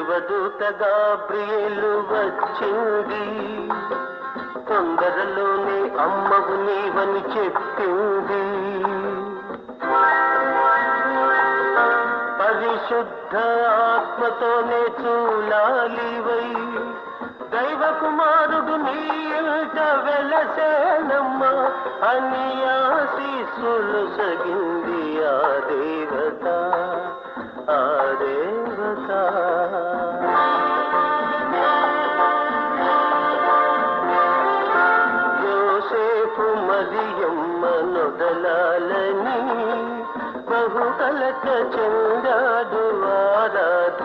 దేవదూత గాబ్రియేలు వచ్చింది, తొందరలోనే అమ్మవు నీవని చెప్పింది. పరిశుద్ధ ఆత్మతోనే చూలాలివై దైవ కుమారుడు నీ ఇంట వెలసేనమ్మ అని ఆశీస్సులు సగింది ఆ దేవత, ఆ దేవత. యోసేపు మరియమ్మ నొదలాలని బహుకలత చెందాడు ఆరాధ